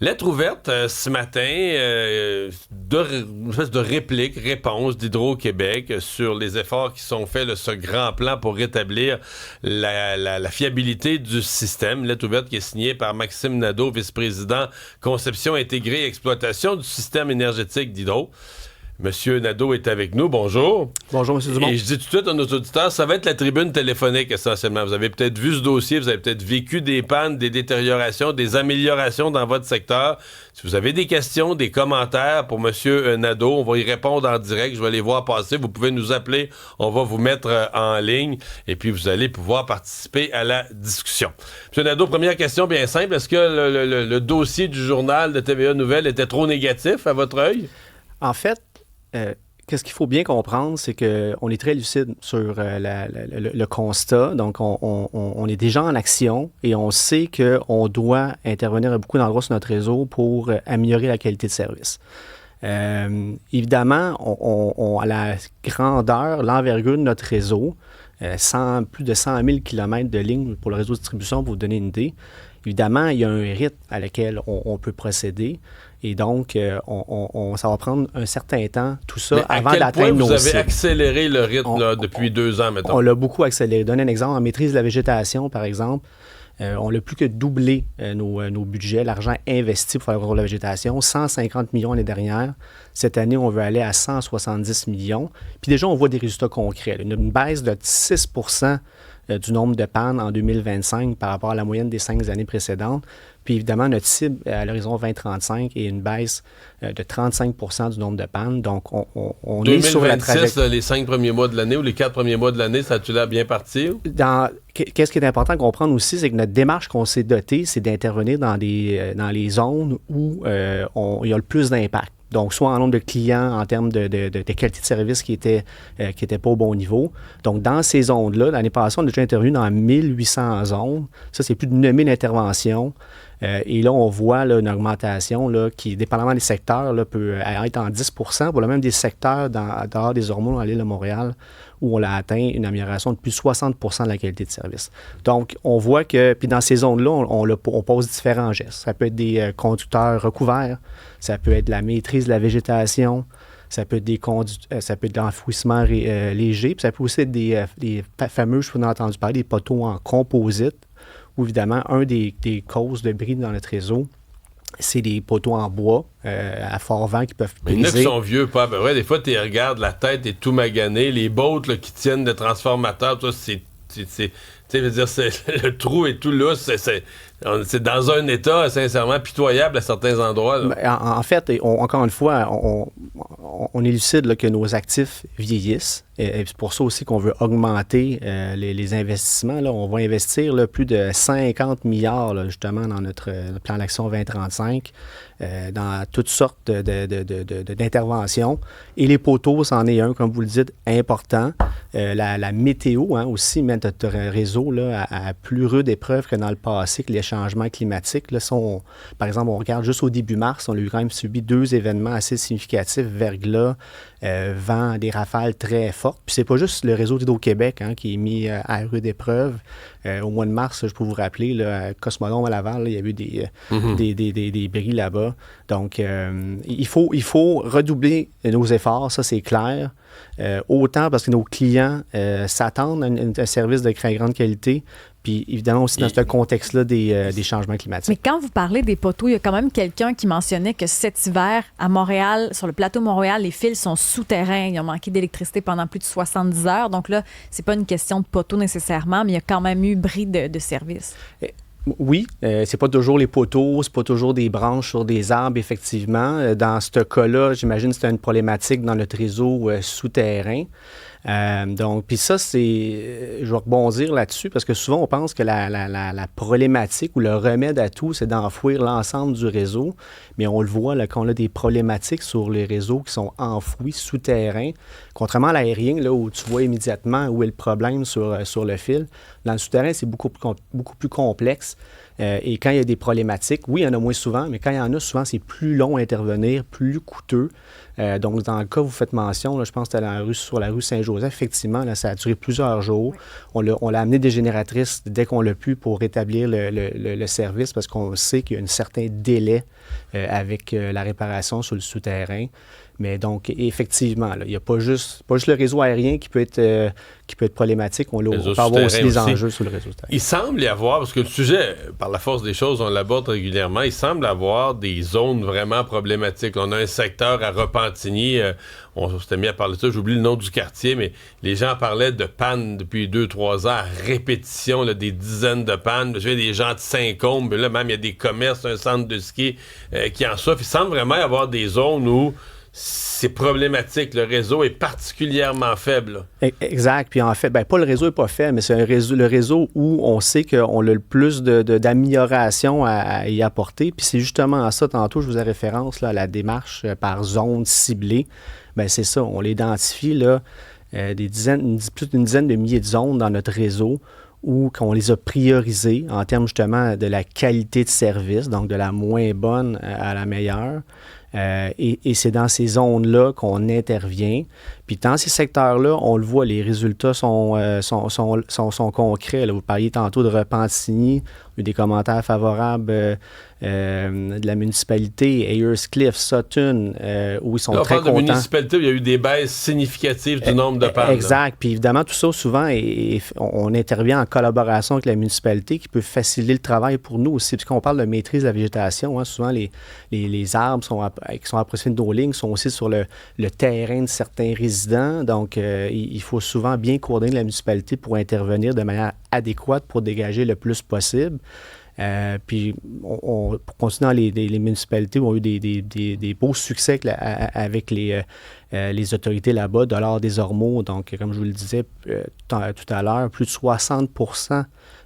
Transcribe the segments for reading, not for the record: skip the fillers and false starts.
Lettre ouverte ce matin, une espèce de réponse d'Hydro-Québec sur les efforts qui sont faits, ce grand plan pour rétablir la fiabilité du système. Lettre ouverte qui est signée par Maxime Nadeau, vice-président conception intégrée et exploitation du système énergétique d'Hydro. Monsieur Nadeau est avec nous. Bonjour. Bonjour, M. Dumont. Et je dis tout de suite à nos auditeurs, ça va être la tribune téléphonique essentiellement. Vous avez peut-être vu ce dossier, vous avez peut-être vécu des pannes, des détériorations, des améliorations dans votre secteur. Si vous avez des questions, des commentaires pour Monsieur Nadeau, on va y répondre en direct. Je vais les voir passer. Vous pouvez nous appeler. On va vous mettre en ligne et puis vous allez pouvoir participer à la discussion. Monsieur Nadeau, première question bien simple. Est-ce que le dossier du journal de TVA Nouvelles était trop négatif à votre œil? En fait, qu'est-ce qu'il faut bien comprendre, c'est qu'on est très lucide sur le constat. Donc, on est déjà en action et on sait qu'on doit intervenir à beaucoup d'endroits sur notre réseau pour améliorer la qualité de service. Évidemment, à la grandeur, l'envergure de notre réseau, plus de 100 000 km de lignes pour le réseau de distribution, pour vous donner une idée. Évidemment, il y a un rythme à lequel on peut procéder. Et donc, ça va prendre un certain temps, tout ça, avant d'atteindre nos cibles. Vous avez accéléré le rythme depuis 2 ans, mettons? On l'a beaucoup accéléré. Donner un exemple, en maîtrise de la végétation, par exemple, on n'a plus que doublé nos budgets, l'argent investi pour faire le contrôle de la végétation, 150 millions l'année dernière. Cette année, on veut aller à 170 millions. Puis déjà, on voit des résultats concrets. Une baisse de 6 du nombre de pannes en 2025 par rapport à la moyenne des 5 années précédentes. Puis évidemment, notre cible à l'horizon 2035 est une baisse de 35 du nombre de pannes. Donc, on est sur la trajectoire. 2026, les 5 premiers mois de l'année ou les 4 premiers mois de l'année, ça a-tu l'air bien parti? Qu'est-ce qui est important à comprendre aussi, c'est que notre démarche qu'on s'est dotée, c'est d'intervenir dans les zones où il y a le plus d'impact. Donc, soit en nombre de clients, en termes de qualité de service qui était pas au bon niveau. Donc, dans ces zones-là, l'année passée, on a déjà intervenu dans 1800 zones. Ça, c'est plus de 9000 interventions. Et là, on voit là, une augmentation là, qui, dépendamment des secteurs, là, peut être en 10 pour le même des secteurs dehors des hormones à l'île de Montréal, où on a atteint une amélioration de plus de 60 de la qualité de service. Donc, on voit que, puis dans ces zones-là, on pose différents gestes. Ça peut être des conducteurs recouverts, ça peut être la maîtrise de la végétation, ça peut être ça peut être de l'enfouissement léger, puis ça peut aussi être des fameux, je vous ai entendu parler, des poteaux en composite, où évidemment, un des causes de bris dans notre réseau, c'est des poteaux en bois à fort vent qui peuvent briser. Mais il y en a qui sont vieux, pas. Ben ouais, des fois, tu regardes, la tête est tout maganée, les bottes là, qui tiennent le transformateur, tout ça, tu veux dire, le trou est tout lousse, c'est dans un état sincèrement pitoyable à certains endroits. En fait, encore une fois, on est lucide là, que nos actifs vieillissent. Et c'est pour ça aussi qu'on veut augmenter les investissements. Là. On va investir là, plus de 50 milliards là, justement dans notre plan d'action 2035, dans toutes sortes d'interventions. Et les poteaux, c'en est un, comme vous le dites, important. La météo aussi met notre réseau là, à plus rude épreuve que dans le passé, que les changements climatiques. Là, par exemple, on regarde juste au début mars, on a eu quand même subi 2 événements assez significatifs, verglas, vent, des rafales très fortes. Puis c'est pas juste le réseau d'Hydro-Québec qui est mis à rude épreuve. Au mois de mars, je peux vous rappeler, là, à Cosmodome à Laval, là, il y a eu des bris là-bas. Donc, il faut redoubler nos efforts, ça c'est clair. Autant parce que nos clients s'attendent à un service de très grande qualité, puis évidemment aussi dans ce contexte-là des changements climatiques. Mais quand vous parlez des poteaux, il y a quand même quelqu'un qui mentionnait que cet hiver, à Montréal, sur le plateau Montréal, les fils sont souterrains. Ils ont manqué d'électricité pendant plus de 70 heures. Donc là, c'est pas une question de poteaux nécessairement, mais il y a quand même eu bris de service. Oui, c'est pas toujours les poteaux, c'est pas toujours des branches sur des arbres, effectivement. Dans ce cas-là, j'imagine que c'est une problématique dans notre réseau souterrain. Donc, puis ça, je vais rebondir là-dessus parce que souvent, on pense que la problématique ou le remède à tout, c'est d'enfouir l'ensemble du réseau. Mais on le voit là, quand on a des problématiques sur les réseaux qui sont enfouis, souterrains, contrairement à l'aérien, là, où tu vois immédiatement où est le problème sur le fil. Dans le souterrain, c'est beaucoup plus complexe. Et quand il y a des problématiques, oui, il y en a moins souvent, mais quand il y en a, souvent, c'est plus long à intervenir, plus coûteux. Donc, dans le cas où vous faites mention, là, je pense que c'était sur la rue Saint-Joseph, effectivement, là, ça a duré plusieurs jours. Oui. On l'a amené des génératrices dès qu'on l'a pu pour rétablir le service parce qu'on sait qu'il y a un certain délai avec la réparation sur le souterrain. Mais donc, effectivement, il n'y a pas juste le réseau aérien qui peut être problématique. On peut avoir aussi des enjeux sur le réseau terrestre. Il semble y avoir, parce que le sujet, par la force des choses, on l'aborde régulièrement, il semble avoir des zones vraiment problématiques. On a un secteur à Repentigny, on s'était mis à parler de ça, j'oublie le nom du quartier, mais les gens parlaient de pannes depuis 2-3 ans à répétition, là, des dizaines de pannes. Je veux des gens de Saint-Côme, là, même il y a des commerces, un centre de ski qui en souffrent. Il semble vraiment y avoir des zones où c'est problématique. Le réseau est particulièrement faible. Exact. Puis en fait, pas le réseau n'est pas faible, mais c'est le réseau où on sait qu'on a le plus d'amélioration à y apporter. Puis c'est justement à ça, tantôt, je vous ai référence là, à la démarche par zone ciblée. Bien, c'est ça, on l'identifie, là, plus d'une dizaine de milliers de zones dans notre réseau où on les a priorisées en termes justement de la qualité de service, donc de la moins bonne à la meilleure. Et c'est dans ces zones-là qu'on intervient. Puis dans ces secteurs-là, on le voit, les résultats sont concrets. Là, vous parliez tantôt de Repentigny, il y a eu des commentaires favorables de la municipalité, Ayers Cliff, Sutton, où ils sont très contents. On parle de municipalité où il y a eu des baisses significatives du nombre de pannes. Exact. Puis évidemment, tout ça, souvent, on intervient en collaboration avec la municipalité qui peut faciliter le travail pour nous aussi. Puisqu'on parle de maîtrise de la végétation, hein, souvent, les arbres qui sont à proximité de nos lignes sont aussi sur le terrain de certains résidents. Donc, il faut souvent bien coordonner la municipalité pour intervenir de manière adéquate pour dégager le plus possible. Puis, pour continuer dans les municipalités où on a eu des beaux succès avec les autorités là-bas, des Ormeaux. Donc, comme je vous le disais tout à l'heure, plus de 60%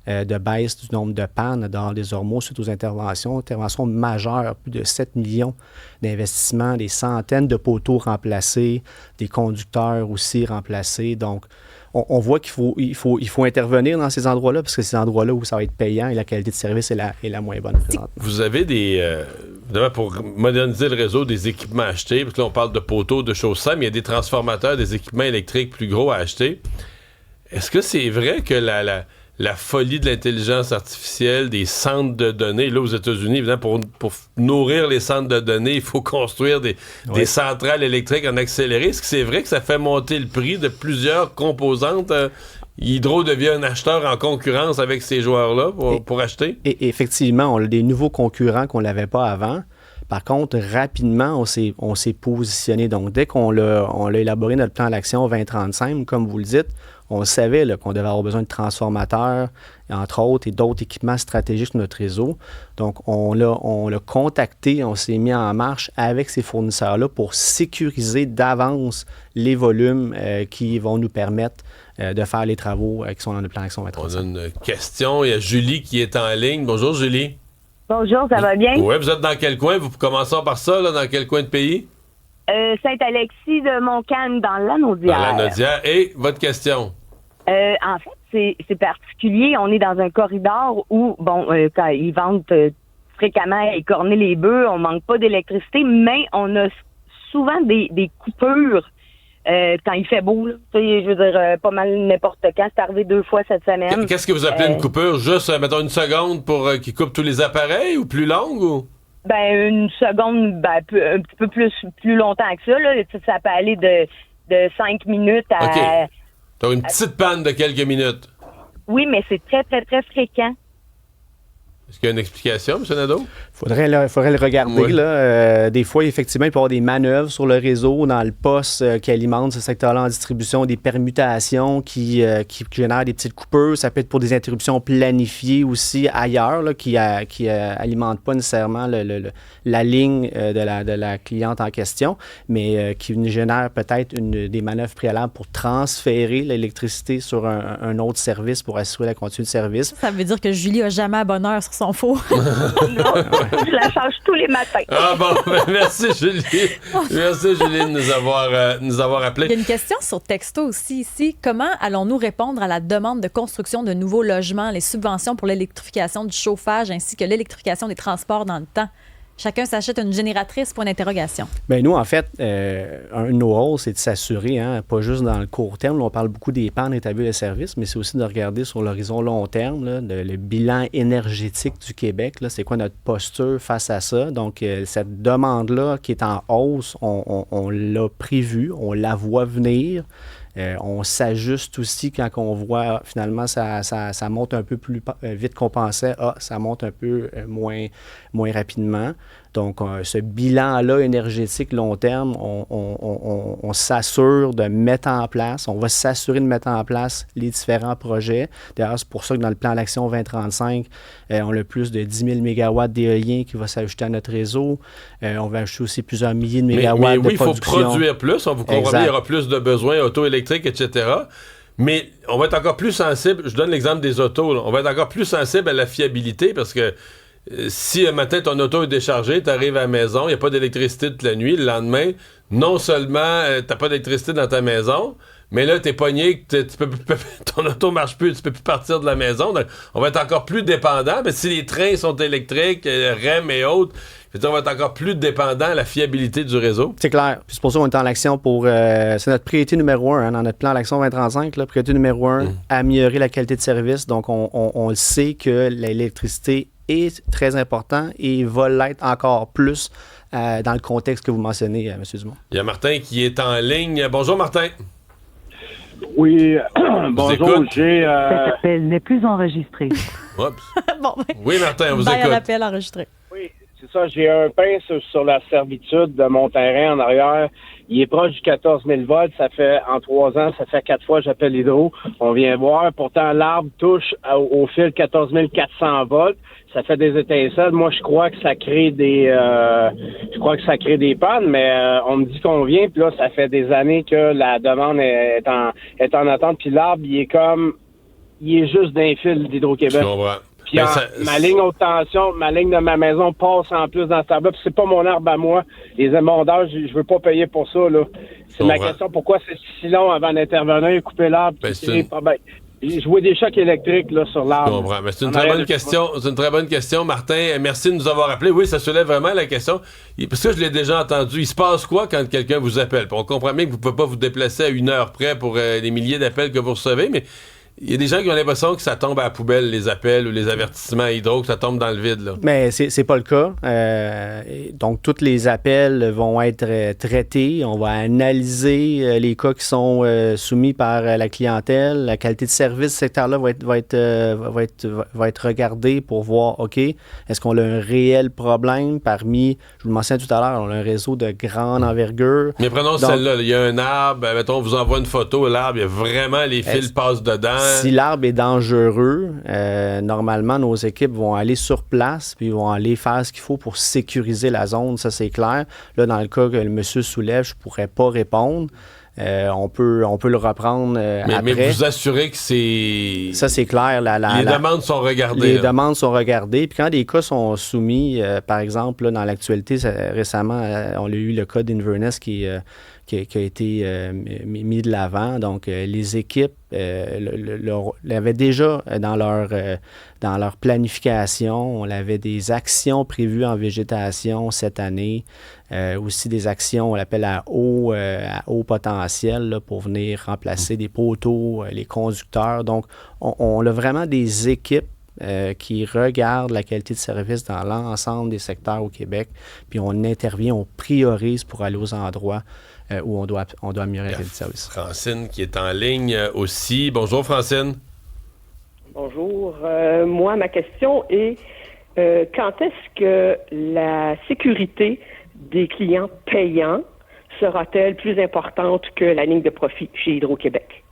de baisse du nombre de pannes dans des Ormeaux suite aux interventions majeures, plus de 7 millions d'investissements, des centaines de poteaux remplacés, des conducteurs aussi remplacés. Donc, on voit qu'il faut intervenir dans ces endroits-là parce que c'est ces endroits-là où ça va être payant et la qualité de service est la moins bonne présentement. Vous avez évidemment, pour moderniser le réseau, des équipements achetés, parce que là, on parle de poteaux, de choses simples, mais il y a des transformateurs, des équipements électriques plus gros à acheter. Est-ce que c'est vrai que la folie de l'intelligence artificielle, des centres de données, là aux États-Unis, évidemment, pour nourrir les centres de données, il faut construire des centrales électriques en accéléré. Est-ce que c'est vrai que ça fait monter le prix de plusieurs composantes? Hydro devient un acheteur en concurrence avec ces joueurs-là pour acheter? Et effectivement, on a des nouveaux concurrents qu'on n'avait pas avant. Par contre, rapidement, on s'est positionné. Donc, dès qu'on a élaboré notre plan d'action 2035, comme vous le dites, on savait là, qu'on devait avoir besoin de transformateurs, entre autres, et d'autres équipements stratégiques sur notre réseau. Donc, on l'a contacté, on s'est mis en marche avec ces fournisseurs-là pour sécuriser d'avance les volumes qui vont nous permettre de faire les travaux qui sont dans le plan d'action 2035. On a une question. Il y a Julie qui est en ligne. Bonjour, Julie. Bonjour, ça va bien? Oui, vous êtes dans quel coin? Vous commencez par ça, là, dans quel coin de pays? Saint-Alexis de Montcalm, dans l'Anaudière. Dans l'Anaudière. Et votre question? En fait, c'est particulier. On est dans un corridor où, quand ils vendent fréquemment écorner les bœufs, on manque pas d'électricité, mais on a souvent des coupures quand il fait beau. Je veux dire, pas mal n'importe quand. C'est arrivé 2 fois cette semaine. Qu'est-ce que vous appelez une coupure? Juste, mettons, une seconde pour qu'il coupe tous les appareils ou plus longue? Ou? Une seconde, un petit peu plus longtemps que ça. Là. Ça peut aller de 5 minutes à... OK. Donc, une petite panne de quelques minutes. Oui, mais c'est très, très, très fréquent. Est-ce qu'il y a une explication, M. Nadeau? Faudrait le regarder. Oui. Là. Des fois, effectivement, il peut y avoir des manœuvres sur le réseau, dans le poste qui alimente ce secteur-là en distribution, des permutations qui génèrent des petites coupures. Ça peut être pour des interruptions planifiées aussi ailleurs, là, qui alimentent pas nécessairement la ligne de la cliente en question, mais qui génèrent peut-être des manœuvres préalables pour transférer l'électricité sur un autre service pour assurer la continuité de service. Ça veut dire que Julie n'a jamais à bonne heure sur son s'en fout. Non, je la change tous les matins. Ah bon, merci Julie. Merci Julie de nous avoir appelés. Il y a une question sur texto aussi ici. Comment allons-nous répondre à la demande de construction de nouveaux logements, les subventions pour l'électrification du chauffage ainsi que l'électrification des transports dans le temps? Chacun s'achète une génératrice, pour une interrogation. Bien, nous, en fait, un de nos rôles, c'est de s'assurer, pas juste dans le court terme, là, on parle beaucoup des pannes établies de service, mais c'est aussi de regarder sur l'horizon long terme, là, le bilan énergétique du Québec, là, c'est quoi notre posture face à ça. Donc, cette demande-là qui est en hausse, on l'a prévue, on la voit venir. On s'ajuste aussi quand on voit finalement ça monte un peu plus vite qu'on pensait. Ça monte un peu moins rapidement. Donc, ce bilan-là énergétique long terme, on s'assure de mettre en place, on va s'assurer de mettre en place les différents projets. D'ailleurs, c'est pour ça que dans le plan d'action 2035, on a plus de 10 000 mégawatts d'éolien qui va s'ajouter à notre réseau. On va ajouter aussi plusieurs milliers de mégawatts de production. Mais oui, il faut produire plus. On vous comprend, il y aura plus de besoins auto-électriques, etc. Mais on va être encore plus sensible, je donne l'exemple des autos, là. On va être encore plus sensible à la fiabilité parce que si un matin ton auto est déchargée, tu arrives à la maison, il n'y a pas d'électricité toute la nuit, le lendemain, non seulement tu n'as pas d'électricité dans ta maison, mais là, tu es pogné, ton auto ne marche plus, tu peux plus partir de la maison. Donc, on va être encore plus dépendant. Mais si les trains sont électriques, REM et autres, on va être encore plus dépendant à la fiabilité du réseau. C'est clair. Puis c'est pour ça qu'on est en action pour... c'est notre priorité numéro 1 dans notre plan d'action 2035. Là, priorité numéro 1, améliorer la qualité de service. Donc, on le sait que l'électricité est très important et va l'être encore plus dans le contexte que vous mentionnez, M. Dumont. Il y a Martin qui est en ligne. Bonjour, Martin. Oui, bonjour, Cet appel n'est plus enregistré. Oups. Bon, Oui, Martin, on vous écoute. un appel enregistré. Oui, c'est ça. J'ai un pince sur la servitude de mon terrain en arrière. Il est proche du 14 000 volts. Ça fait, en 3 ans, ça fait 4 fois que j'appelle Hydro. On vient voir. Pourtant, l'arbre touche au fil 14 400 volts. Ça fait des étincelles. Moi, je crois que ça crée des pannes, mais on me dit qu'on vient, puis là, ça fait des années que la demande est en attente, puis l'arbre, il est juste d'un fil d'Hydro-Québec. Je comprends. Puis ma ligne haute tension, ma ligne de ma maison passe en plus dans ce arbre-là, puis c'est pas mon arbre à moi. Les émondeurs, je veux pas payer pour ça, là. C'est ma question, pourquoi c'est si long avant d'intervenir, couper l'arbre, je vois des chocs électriques là, sur l'arbre. Je comprends. Mais c'est une très bonne question. C'est une très bonne question, Martin. Merci de nous avoir appelé. Oui, ça soulève vraiment la question. Parce que je l'ai déjà entendu. Il se passe quoi quand quelqu'un vous appelle? Puis on comprend bien que vous ne pouvez pas vous déplacer à 1 heure près pour les milliers d'appels que vous recevez, mais il y a des gens qui ont l'impression que ça tombe à la poubelle, les appels ou les avertissements à Hydro, que ça tombe dans le vide, là. Mais c'est pas le cas. Donc, tous les appels vont être traités. On va analyser les cas qui sont soumis par la clientèle. La qualité de service, ce secteur-là va être regardé pour voir, OK, est-ce qu'on a un réel problème parmi, je vous le mentionnais tout à l'heure, on a un réseau de grande envergure. Mais prenons celle-là. Il y a un arbre, mettons, on vous envoie une photo, l'arbre, il y a vraiment, les fils passent dedans. Si l'arbre est dangereux, normalement, nos équipes vont aller sur place puis vont aller faire ce qu'il faut pour sécuriser la zone, ça c'est clair. Là, dans le cas que le monsieur soulève, je ne pourrais pas répondre. On peut le reprendre après. Mais vous assurez que c'est... Ça, c'est clair. Les demandes sont regardées. Les demandes sont regardées. Puis quand des cas sont soumis, par exemple, là, dans l'actualité, récemment, on a eu le cas d'Inverness qui a été mis de l'avant. Donc, les équipes l'avaient déjà dans leur planification. On avait des actions prévues en végétation cette année. Aussi des actions, on l'appelle à haut potentiel là, pour venir remplacer des poteaux, les conducteurs. Donc, on a vraiment des équipes qui regardent la qualité de service dans l'ensemble des secteurs au Québec. Puis on intervient, on priorise pour aller aux endroits où on doit améliorer la qualité de service. Francine qui est en ligne aussi. Bonjour Francine. Bonjour. Moi, ma question est quand est-ce que la sécurité des clients payants sera-t-elle plus importante que la ligne de profit chez Hydro-Québec?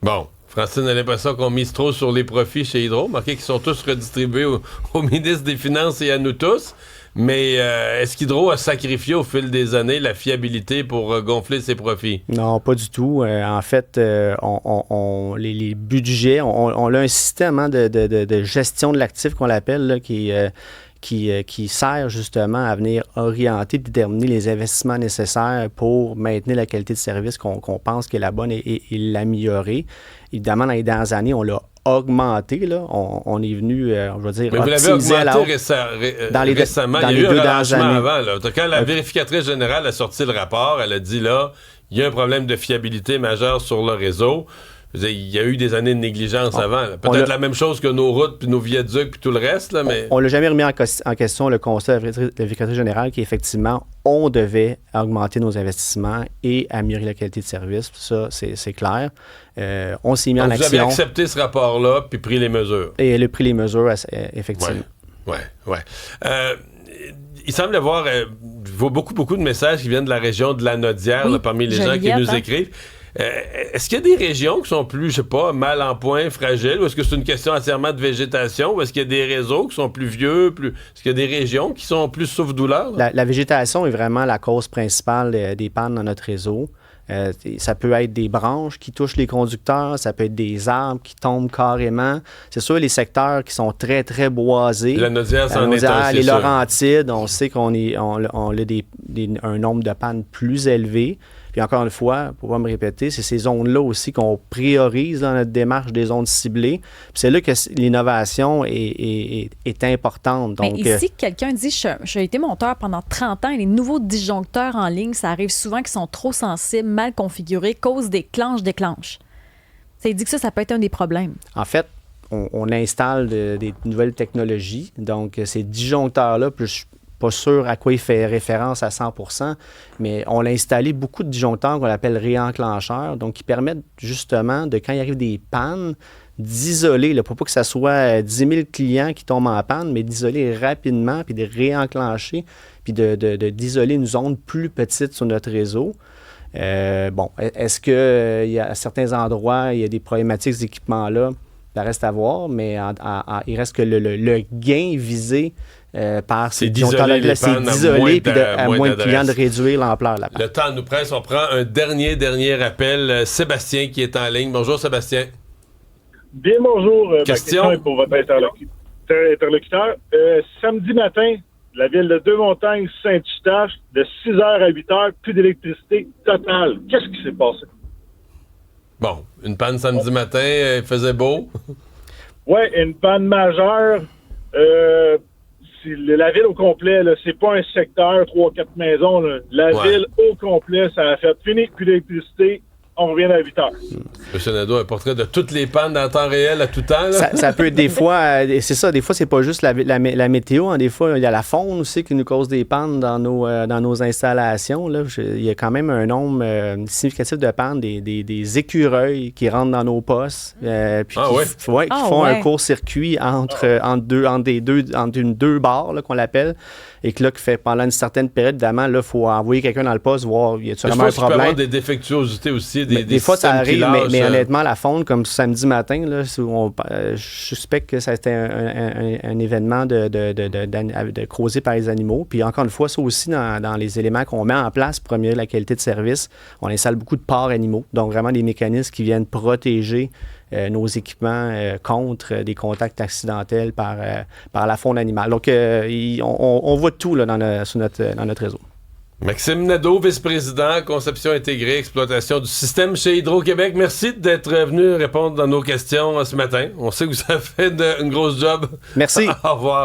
Bon, Francine a l'impression qu'on mise trop sur les profits chez Hydro. Marquez qu'ils sont tous redistribués au ministre des Finances et à nous tous. Mais est-ce qu'Hydro a sacrifié au fil des années la fiabilité pour gonfler ses profits? Non, pas du tout. En fait, les budgets, on a un système de gestion de l'actif qu'on l'appelle, là, qui sert justement à venir orienter, déterminer les investissements nécessaires pour maintenir la qualité de service qu'on pense qu'est la bonne et l'améliorer. Évidemment, dans les dernières années, on l'a augmenté. Là. On est venu, je veux dire, mais vous l'avez augmenté récemment. Il y a eu un ralentissement avant. Là. Quand la vérificatrice générale a sorti le rapport, elle a dit là, il y a un problème de fiabilité majeur sur le réseau. Il y a eu des années de négligence avant. Là. Peut-être la même chose que nos routes, puis nos viaducs, puis tout le reste. Là, mais... On ne l'a jamais remis en question, le constat de la vérificatrice générale, qui effectivement, on devait augmenter nos investissements et améliorer la qualité de service. Ça, c'est clair. On s'est mis en action. Vous avez accepté ce rapport-là, puis pris les mesures. Et elle a pris les mesures, effectivement. Ouais. Il semble y avoir beaucoup de messages qui viennent de la région de Lanaudière, là, parmi les gens qui nous écrivent. Est-ce qu'il y a des régions qui sont plus, je sais pas, mal en point, fragiles, ou est-ce que c'est une question entièrement de végétation, ou est-ce qu'il y a des réseaux qui sont plus vieux, est-ce qu'il y a des régions qui sont plus souffre-douleur? La végétation est vraiment la cause principale des pannes dans notre réseau. Ça peut être des branches qui touchent les conducteurs, ça peut être des arbres qui tombent carrément. C'est sûr, les secteurs qui sont très, très boisés. La Lanaudière, c'en est un, les Laurentides, on sait qu'on a un nombre de pannes plus élevé. Puis encore une fois, pour pas me répéter, c'est ces zones-là aussi qu'on priorise dans notre démarche des zones ciblées. Puis c'est là que l'innovation est importante. Donc, mais ici, quelqu'un dit « J'ai été monteur pendant 30 ans et les nouveaux disjoncteurs en ligne, ça arrive souvent qu'ils sont trop sensibles, mal configurés, cause des déclenche. » Ça dit que ça peut être un des problèmes. En fait, on installe des nouvelles technologies. Donc, ces disjoncteurs-là, plus pas sûr à quoi il fait référence à 100%, mais on a installé beaucoup de disjoncteurs qu'on appelle réenclencheurs, donc qui permettent justement, quand il arrive des pannes, d'isoler, pour pas que ça soit 10 000 clients qui tombent en panne, mais d'isoler rapidement, puis de réenclencher, puis d'isoler une zone plus petite sur notre réseau. Est-ce qu'il y a à certains endroits, il y a des problématiques d'équipement-là? Ça reste à voir, mais il reste que le gain visé par ces disjoncteurs-là, c'est d'isoler puis à moins de clients de réduire l'ampleur de la panne. Le temps nous presse. On prend un dernier appel. Sébastien qui est en ligne. Bonjour Sébastien. Bien bonjour. Question? Ma question est pour votre interlocuteur. Samedi matin, la ville de Deux-Montagnes, Saint-Eustache, de 6h à 8h, plus d'électricité totale. Qu'est-ce qui s'est passé? Bon, une panne samedi matin, il faisait beau. Oui, une panne majeure. La ville au complet, là, c'est pas un secteur, 3-4 maisons. Là. La ville au complet, ça a fait fini, plus d'électricité, on revient à 8 heures. Monsieur Nadeau, un portrait de toutes les pannes dans le temps réel à tout temps. Là. Ça peut être des fois, c'est ça, des fois, c'est pas juste la météo. Hein, des fois, il y a la faune aussi qui nous cause des pannes dans nos installations. Là. Il y a quand même un nombre significatif de pannes, des écureuils qui rentrent dans nos postes. Puis qui font un court-circuit entre deux barres là, qu'on l'appelle. Et que là, qui fait pendant une certaine période, évidemment, là, il faut envoyer quelqu'un dans le poste, voir, y a-t-il vraiment un problème? Il peut y avoir des défectuosités aussi, des fois, ça arrive, mais honnêtement, la faune, comme samedi matin, là, je suspecte que ça a été un événement de causé par les animaux. Puis encore une fois, ça aussi, dans les éléments qu'on met en place pour améliorer la qualité de service, on installe beaucoup de porcs animaux, donc vraiment des mécanismes qui viennent protéger nos équipements contre des contacts accidentels par la faune animale. Donc, on voit tout là, dans notre réseau. Maxime Nadeau, vice-président, conception intégrée, exploitation du système chez Hydro-Québec. Merci d'être venu répondre à nos questions ce matin. On sait que vous avez fait une grosse job. Merci. Au revoir.